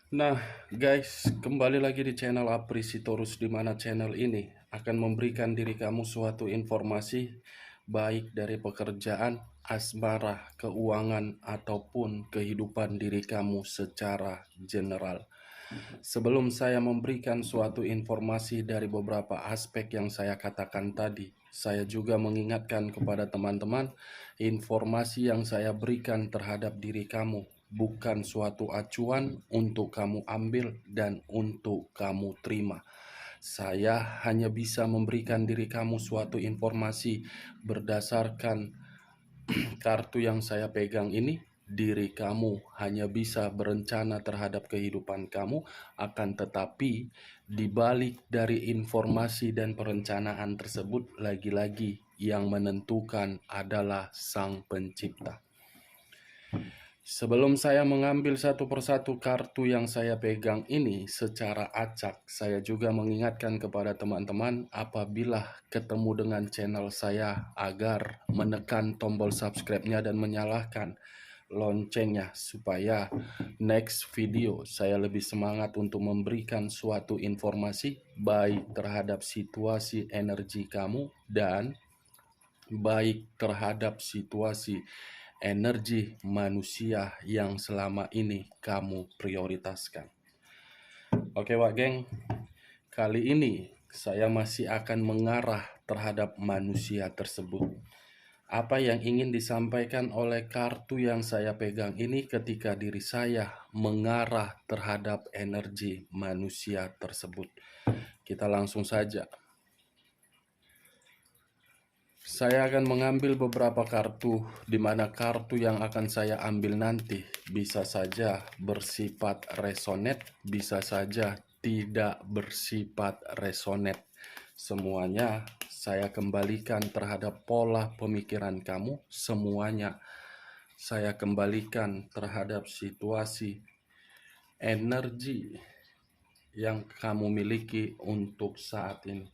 Nah, guys, kembali lagi di channel Aprisitorus, di mana channel ini akan memberikan diri kamu suatu informasi baik dari pekerjaan, asmara, keuangan, ataupun kehidupan diri kamu secara general. Sebelum saya memberikan suatu informasi dari beberapa aspek yang saya katakan tadi, saya juga mengingatkan kepada teman-teman, informasi yang saya berikan terhadap diri kamu bukan suatu acuan untuk kamu ambil dan untuk kamu terima. Saya hanya bisa memberikan diri kamu suatu informasi berdasarkan kartu yang saya pegang ini. Diri kamu hanya bisa berencana terhadap kehidupan kamu, akan tetapi di balik dari informasi dan perencanaan tersebut, lagi-lagi yang menentukan adalah Sang Pencipta. Sebelum saya mengambil satu persatu kartu yang saya pegang ini secara acak, saya juga mengingatkan kepada teman-teman apabila ketemu dengan channel saya agar menekan tombol subscribe-nya dan menyalakan loncengnya supaya next video saya lebih semangat untuk memberikan suatu informasi baik terhadap situasi energi kamu dan baik terhadap situasi energi manusia yang selama ini kamu prioritaskan. Oke Wak Geng, kali ini saya masih akan mengarah terhadap manusia tersebut. Apa yang ingin disampaikan oleh kartu yang saya pegang ini ketika diri saya mengarah terhadap energi manusia tersebut. Kita langsung saja. Saya akan mengambil beberapa kartu, di mana kartu yang akan saya ambil nanti bisa saja bersifat resonate, bisa saja tidak bersifat resonate. Semuanya saya kembalikan terhadap pola pemikiran kamu, semuanya saya kembalikan terhadap situasi energi yang kamu miliki untuk saat ini.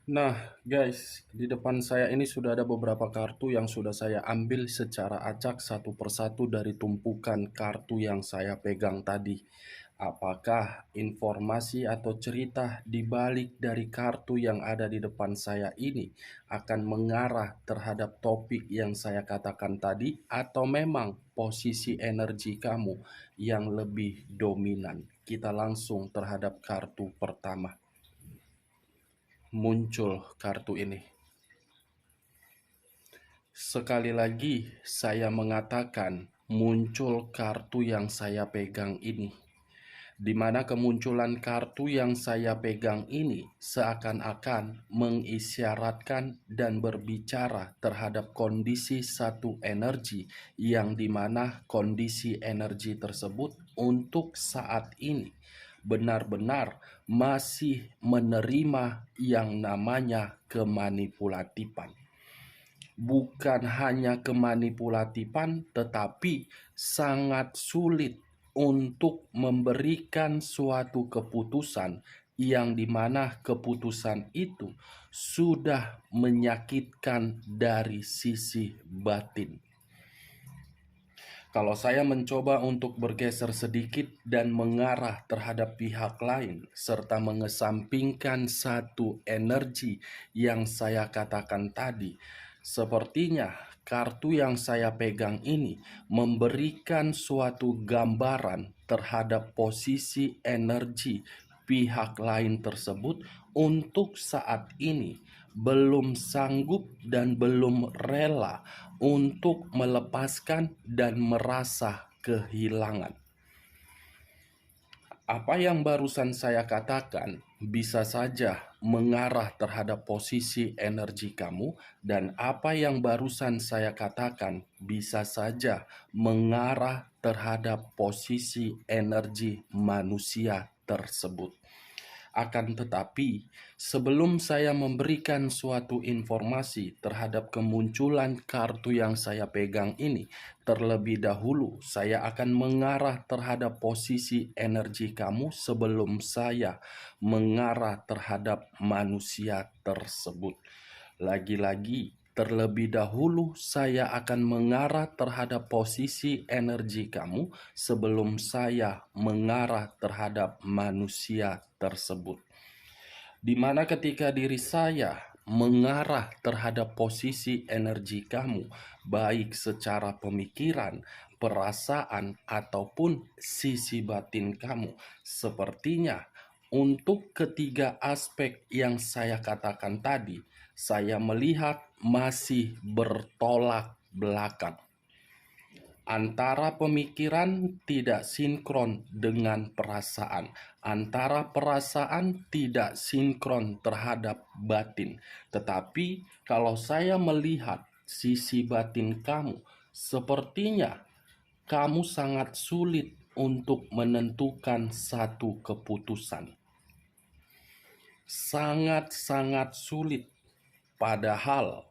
Nah, guys, di depan saya ini sudah ada beberapa kartu yang sudah saya ambil secara acak satu persatu dari tumpukan kartu yang saya pegang tadi. Apakah informasi atau cerita di balik dari kartu yang ada di depan saya ini akan mengarah terhadap topik yang saya katakan tadi, atau memang posisi energi kamu yang lebih dominan? Kita langsung terhadap kartu pertama. Muncul kartu ini. Sekali lagi saya mengatakan muncul kartu yang saya pegang ini, di mana kemunculan kartu yang saya pegang ini seakan-akan mengisyaratkan dan berbicara terhadap kondisi satu energi, yang dimana kondisi energi tersebut untuk saat ini benar-benar masih menerima yang namanya kemanipulatifan. Bukan hanya kemanipulatifan, tetapi sangat sulit untuk memberikan suatu keputusan yang dimana keputusan itu sudah menyakitkan dari sisi batin. Kalau saya mencoba untuk bergeser sedikit dan mengarah terhadap pihak lain, serta mengesampingkan satu energi yang saya katakan tadi, sepertinya kartu yang saya pegang ini memberikan suatu gambaran terhadap posisi energi pihak lain tersebut untuk saat ini belum sanggup dan belum rela untuk melepaskan dan merasa kehilangan. Apa yang barusan saya katakan bisa saja mengarah terhadap posisi energi kamu, dan apa yang barusan saya katakan bisa saja mengarah terhadap posisi energi manusia tersebut. Akan tetapi, sebelum saya memberikan suatu informasi terhadap kemunculan kartu yang saya pegang ini, terlebih dahulu saya akan mengarah terhadap posisi energi kamu sebelum saya mengarah terhadap manusia tersebut. Lagi-lagi, terlebih dahulu saya akan mengarah terhadap posisi energi kamu sebelum saya mengarah terhadap manusia tersebut. Di mana ketika diri saya mengarah terhadap posisi energi kamu, baik secara pemikiran, perasaan, ataupun sisi batin kamu, sepertinya untuk ketiga aspek yang saya katakan tadi, saya melihat masih bertolak belakang. Antara pemikiran tidak sinkron dengan perasaan, antara perasaan tidak sinkron terhadap batin. Tetapi kalau saya melihat sisi batin kamu, sepertinya kamu sangat sulit untuk menentukan satu keputusan. Sangat-sangat sulit. Padahal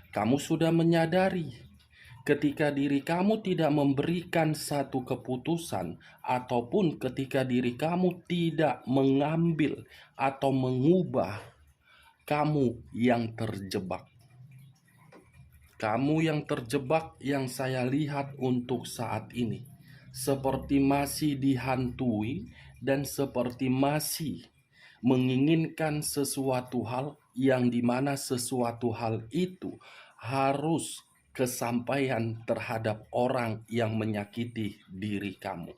kamu sudah menyadari ketika diri kamu tidak memberikan satu keputusan, ataupun ketika diri kamu tidak mengambil atau mengubah, kamu yang terjebak. Kamu yang terjebak yang saya lihat untuk saat ini, seperti masih dihantui dan seperti masih menginginkan sesuatu hal yang dimana sesuatu hal itu harus kesampaian terhadap orang yang menyakiti diri kamu.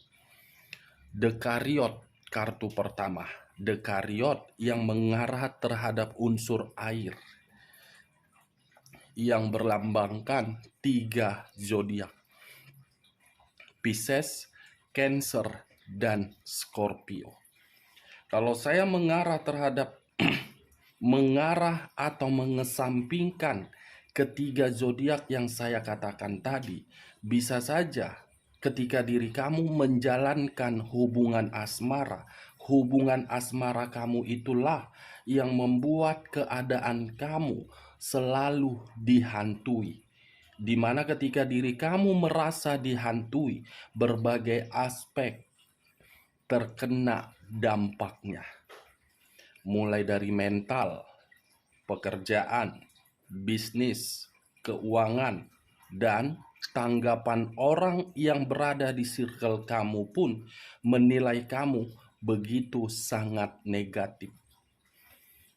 Dekariot kartu pertama, dekariot yang mengarah terhadap unsur air, yang berlambangkan 3 zodiak: Pisces, Cancer, dan Scorpio. Kalau saya mengarah terhadap mengarah atau mengesampingkan ketiga zodiak yang saya katakan tadi, bisa saja ketika diri kamu menjalankan hubungan asmara kamu itulah yang membuat keadaan kamu selalu dihantui. Di mana ketika diri kamu merasa dihantui, berbagai aspek terkena dampaknya. Mulai dari mental, pekerjaan, bisnis, keuangan, dan tanggapan orang yang berada di circle kamu pun menilai kamu begitu sangat negatif.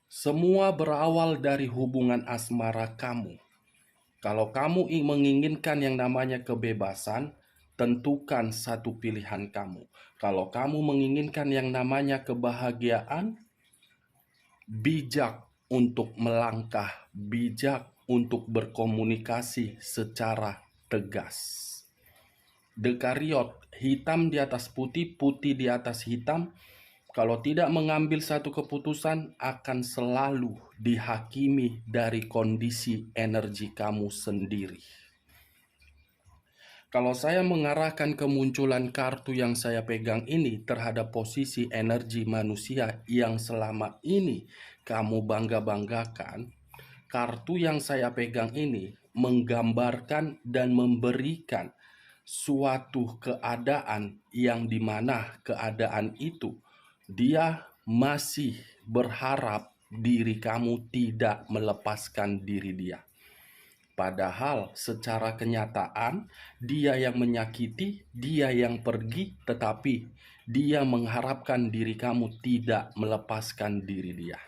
Semua berawal dari hubungan asmara kamu. Kalau kamu menginginkan yang namanya kebebasan, tentukan satu pilihan kamu. Kalau kamu menginginkan yang namanya kebahagiaan, bijak untuk melangkah, bijak untuk berkomunikasi secara tegas. Dekariot, hitam di atas putih, putih di atas hitam. Kalau tidak mengambil satu keputusan, akan selalu dihakimi dari kondisi energi kamu sendiri. Kalau saya mengarahkan kemunculan kartu yang saya pegang ini terhadap posisi energi manusia yang selama ini kamu bangga-banggakan, kartu yang saya pegang ini menggambarkan dan memberikan suatu keadaan yang dimana keadaan itu dia masih berharap diri kamu tidak melepaskan diri dia. Padahal secara kenyataan dia yang menyakiti, dia yang pergi, tetapi dia mengharapkan diri kamu tidak melepaskan diri dia.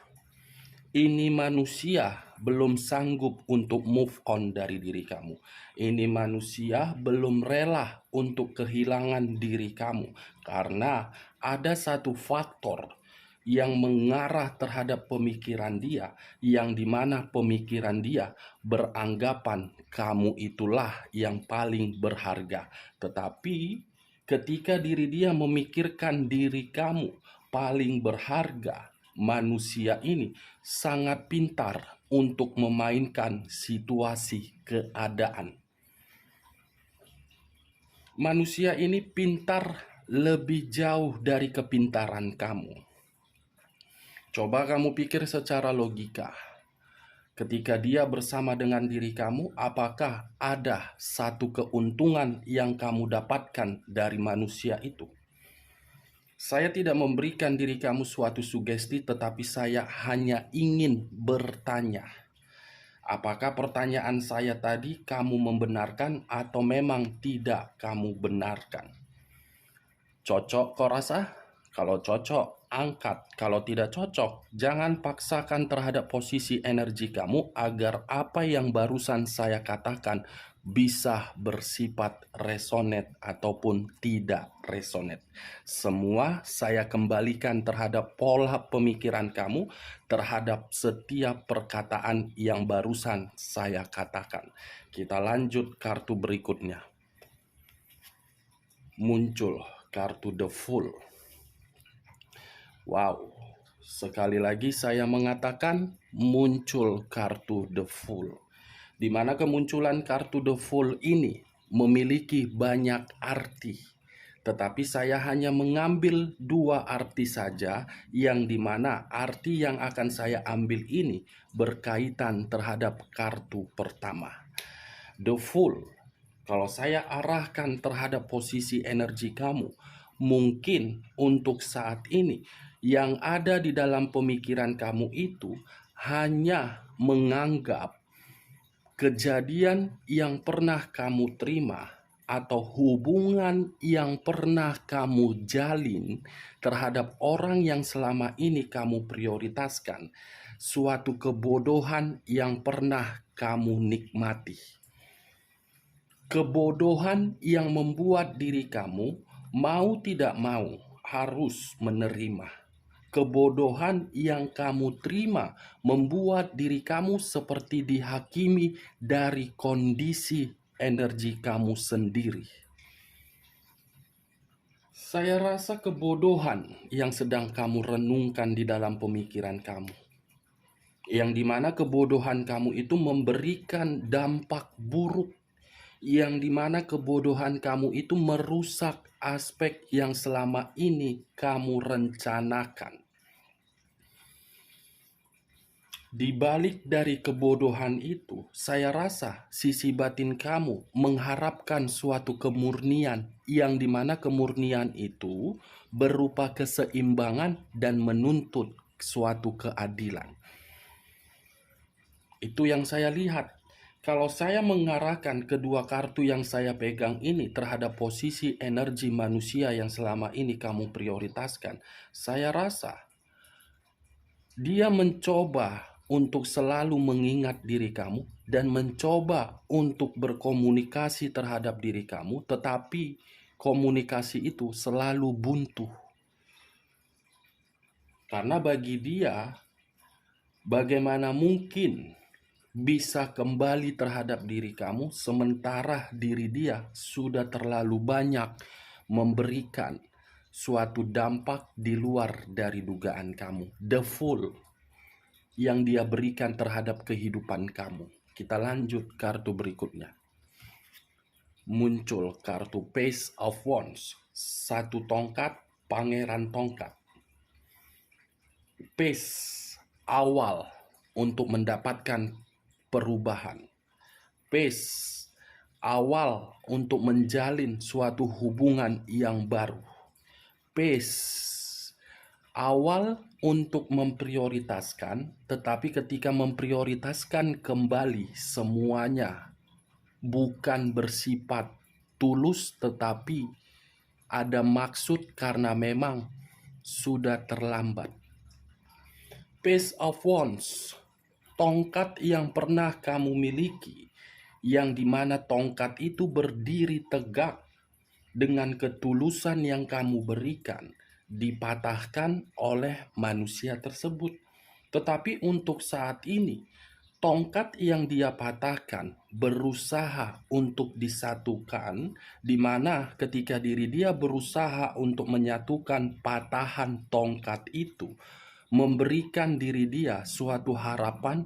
Ini manusia belum sanggup untuk move on dari diri kamu. Ini manusia belum rela untuk kehilangan diri kamu. Karena ada satu faktor yang mengarah terhadap pemikiran dia, yang dimana pemikiran dia beranggapan kamu itulah yang paling berharga. Tetapi ketika diri dia memikirkan diri kamu paling berharga, manusia ini sangat pintar untuk memainkan situasi keadaan. Manusia ini pintar lebih jauh dari kepintaran kamu. Coba kamu pikir secara logika. Ketika dia bersama dengan diri kamu, apakah ada satu keuntungan yang kamu dapatkan dari manusia itu? Saya tidak memberikan diri kamu suatu sugesti, tetapi saya hanya ingin bertanya. Apakah pertanyaan saya tadi kamu membenarkan atau memang tidak kamu benarkan? Cocok kau rasa? Kalau cocok, angkat. Kalau tidak cocok, jangan paksakan terhadap posisi energi kamu agar apa yang barusan saya katakan bisa bersifat resonate ataupun tidak resonate. Semua saya kembalikan terhadap pola pemikiran kamu terhadap setiap perkataan yang barusan saya katakan. Kita lanjut kartu berikutnya. Muncul kartu The Fool. Wow, sekali lagi saya mengatakan muncul kartu The Fool. Di mana kemunculan kartu The Fool ini memiliki banyak arti. Tetapi saya hanya mengambil 2 arti saja, yang dimana arti yang akan saya ambil ini berkaitan terhadap kartu pertama. The Fool, kalau saya arahkan terhadap posisi energi kamu, mungkin untuk saat ini yang ada di dalam pemikiran kamu itu hanya menganggap kejadian yang pernah kamu terima atau hubungan yang pernah kamu jalin terhadap orang yang selama ini kamu prioritaskan suatu kebodohan yang pernah kamu nikmati. Kebodohan yang membuat diri kamu mau tidak mau harus menerima. Kebodohan yang kamu terima membuat diri kamu seperti dihakimi dari kondisi energi kamu sendiri. Saya rasa kebodohan yang sedang kamu renungkan di dalam pemikiran kamu, yang dimana kebodohan kamu itu memberikan dampak buruk, yang dimana kebodohan kamu itu merusak aspek yang selama ini kamu rencanakan. Di balik dari kebodohan itu, saya rasa sisi batin kamu mengharapkan suatu kemurnian, yang dimana kemurnian itu berupa keseimbangan dan menuntut suatu keadilan. Itu yang saya lihat. Kalau saya mengarahkan kedua kartu yang saya pegang ini terhadap posisi energi manusia yang selama ini kamu prioritaskan, saya rasa dia mencoba untuk selalu mengingat diri kamu dan mencoba untuk berkomunikasi terhadap diri kamu, tetapi komunikasi itu selalu buntu. Karena bagi dia, bagaimana mungkin bisa kembali terhadap diri kamu sementara diri dia sudah terlalu banyak memberikan suatu dampak di luar dari dugaan kamu. The Fool yang dia berikan terhadap kehidupan kamu. Kita lanjut kartu berikutnya. Muncul kartu Page of Wands. 1 tongkat, pangeran tongkat. Page awal untuk mendapatkan perubahan. Page awal untuk menjalin suatu hubungan yang baru. Page awal untuk memprioritaskan, tetapi ketika memprioritaskan kembali semuanya bukan bersifat tulus, tetapi ada maksud karena memang sudah terlambat. Page of Wands, tongkat yang pernah kamu miliki, yang dimana tongkat itu berdiri tegak dengan ketulusan yang kamu berikan, dipatahkan oleh manusia tersebut. Tetapi untuk saat ini, tongkat yang dia patahkan berusaha untuk disatukan, di mana ketika diri dia berusaha untuk menyatukan patahan tongkat itu, memberikan diri dia suatu harapan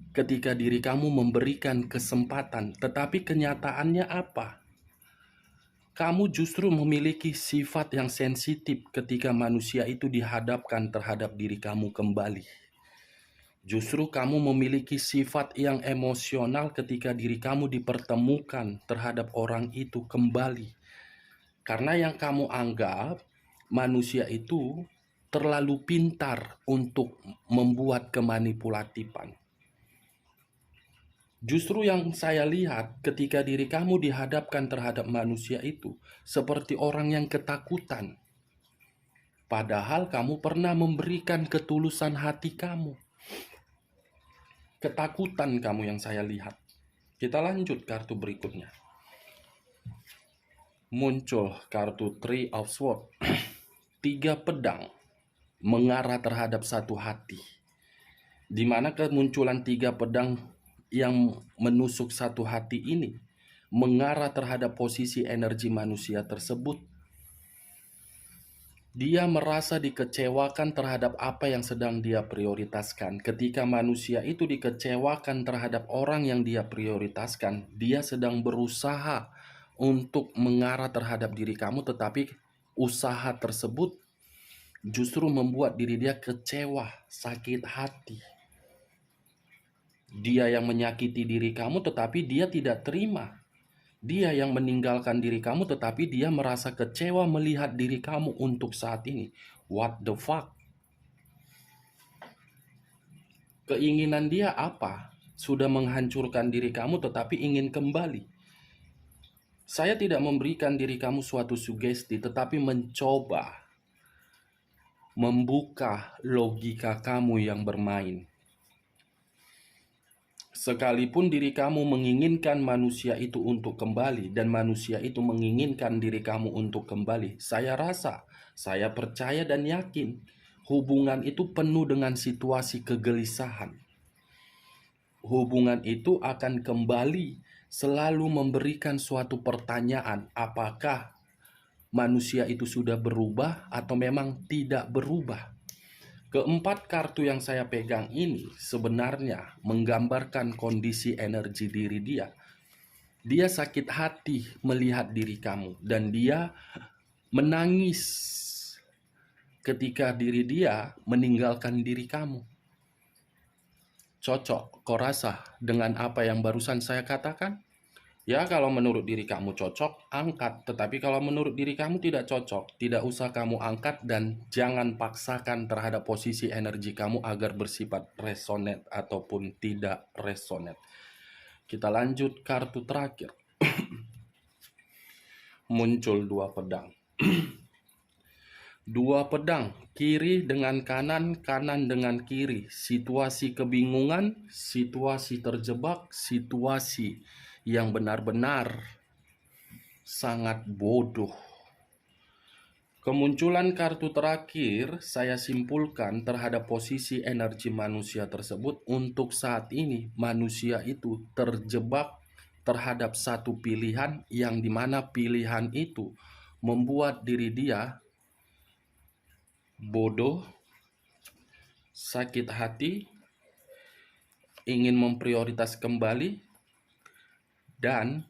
ketika diri kamu memberikan kesempatan. Tetapi kenyataannya apa? Kamu justru memiliki sifat yang sensitif ketika manusia itu dihadapkan terhadap diri kamu kembali. Justru kamu memiliki sifat yang emosional ketika diri kamu dipertemukan terhadap orang itu kembali. Karena yang kamu anggap manusia itu terlalu pintar untuk membuat kemanipulatifan. Justru yang saya lihat ketika diri kamu dihadapkan terhadap manusia itu seperti orang yang ketakutan. Padahal kamu pernah memberikan ketulusan hati kamu. Ketakutan kamu yang saya lihat. Kita lanjut kartu berikutnya. Muncul kartu Three of Swords. 3 pedang mengarah terhadap satu hati. Di mana kemunculan 3 pedang yang menusuk satu hati ini mengarah terhadap posisi energi manusia tersebut. Dia merasa dikecewakan terhadap apa yang sedang dia prioritaskan. Ketika manusia itu dikecewakan terhadap orang yang dia prioritaskan, dia sedang berusaha untuk mengarah terhadap diri kamu, tetapi usaha tersebut justru membuat diri dia kecewa, sakit hati. Dia yang menyakiti diri kamu, tetapi dia tidak terima. Dia yang meninggalkan diri kamu, tetapi dia merasa kecewa melihat diri kamu untuk saat ini. What the fuck? Keinginan dia apa? Sudah menghancurkan diri kamu, tetapi ingin kembali. Saya tidak memberikan diri kamu suatu sugesti, tetapi mencoba membuka logika kamu yang bermain. Sekalipun diri kamu menginginkan manusia itu untuk kembali dan manusia itu menginginkan diri kamu untuk kembali, saya rasa, saya percaya dan yakin hubungan itu penuh dengan situasi kegelisahan. Hubungan itu akan kembali selalu memberikan suatu pertanyaan, apakah manusia itu sudah berubah atau memang tidak berubah. Keempat kartu yang saya pegang ini sebenarnya menggambarkan kondisi energi diri dia. Dia sakit hati melihat diri kamu dan dia menangis ketika diri dia meninggalkan diri kamu. Cocok, kau rasa dengan apa yang barusan saya katakan? Ya, kalau menurut diri kamu cocok, angkat. Tetapi kalau menurut diri kamu tidak cocok, tidak usah kamu angkat dan jangan paksakan terhadap posisi energi kamu agar bersifat resonate ataupun tidak resonate. Kita lanjut kartu terakhir. Muncul 2 pedang. 2 pedang, kiri dengan kanan, kanan dengan kiri. Situasi kebingungan, situasi terjebak, situasi yang benar-benar sangat bodoh. Kemunculan kartu terakhir saya simpulkan terhadap posisi energi manusia tersebut. Untuk saat ini manusia itu terjebak terhadap satu pilihan yang dimana pilihan itu membuat diri dia bodoh, sakit hati, ingin memprioritas kembali, dan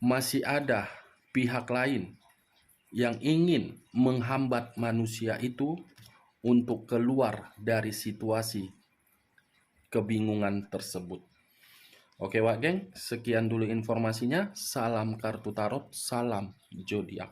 masih ada pihak lain yang ingin menghambat manusia itu untuk keluar dari situasi kebingungan tersebut. Oke Wak Geng, sekian dulu informasinya. Salam kartu tarot, salam zodiak.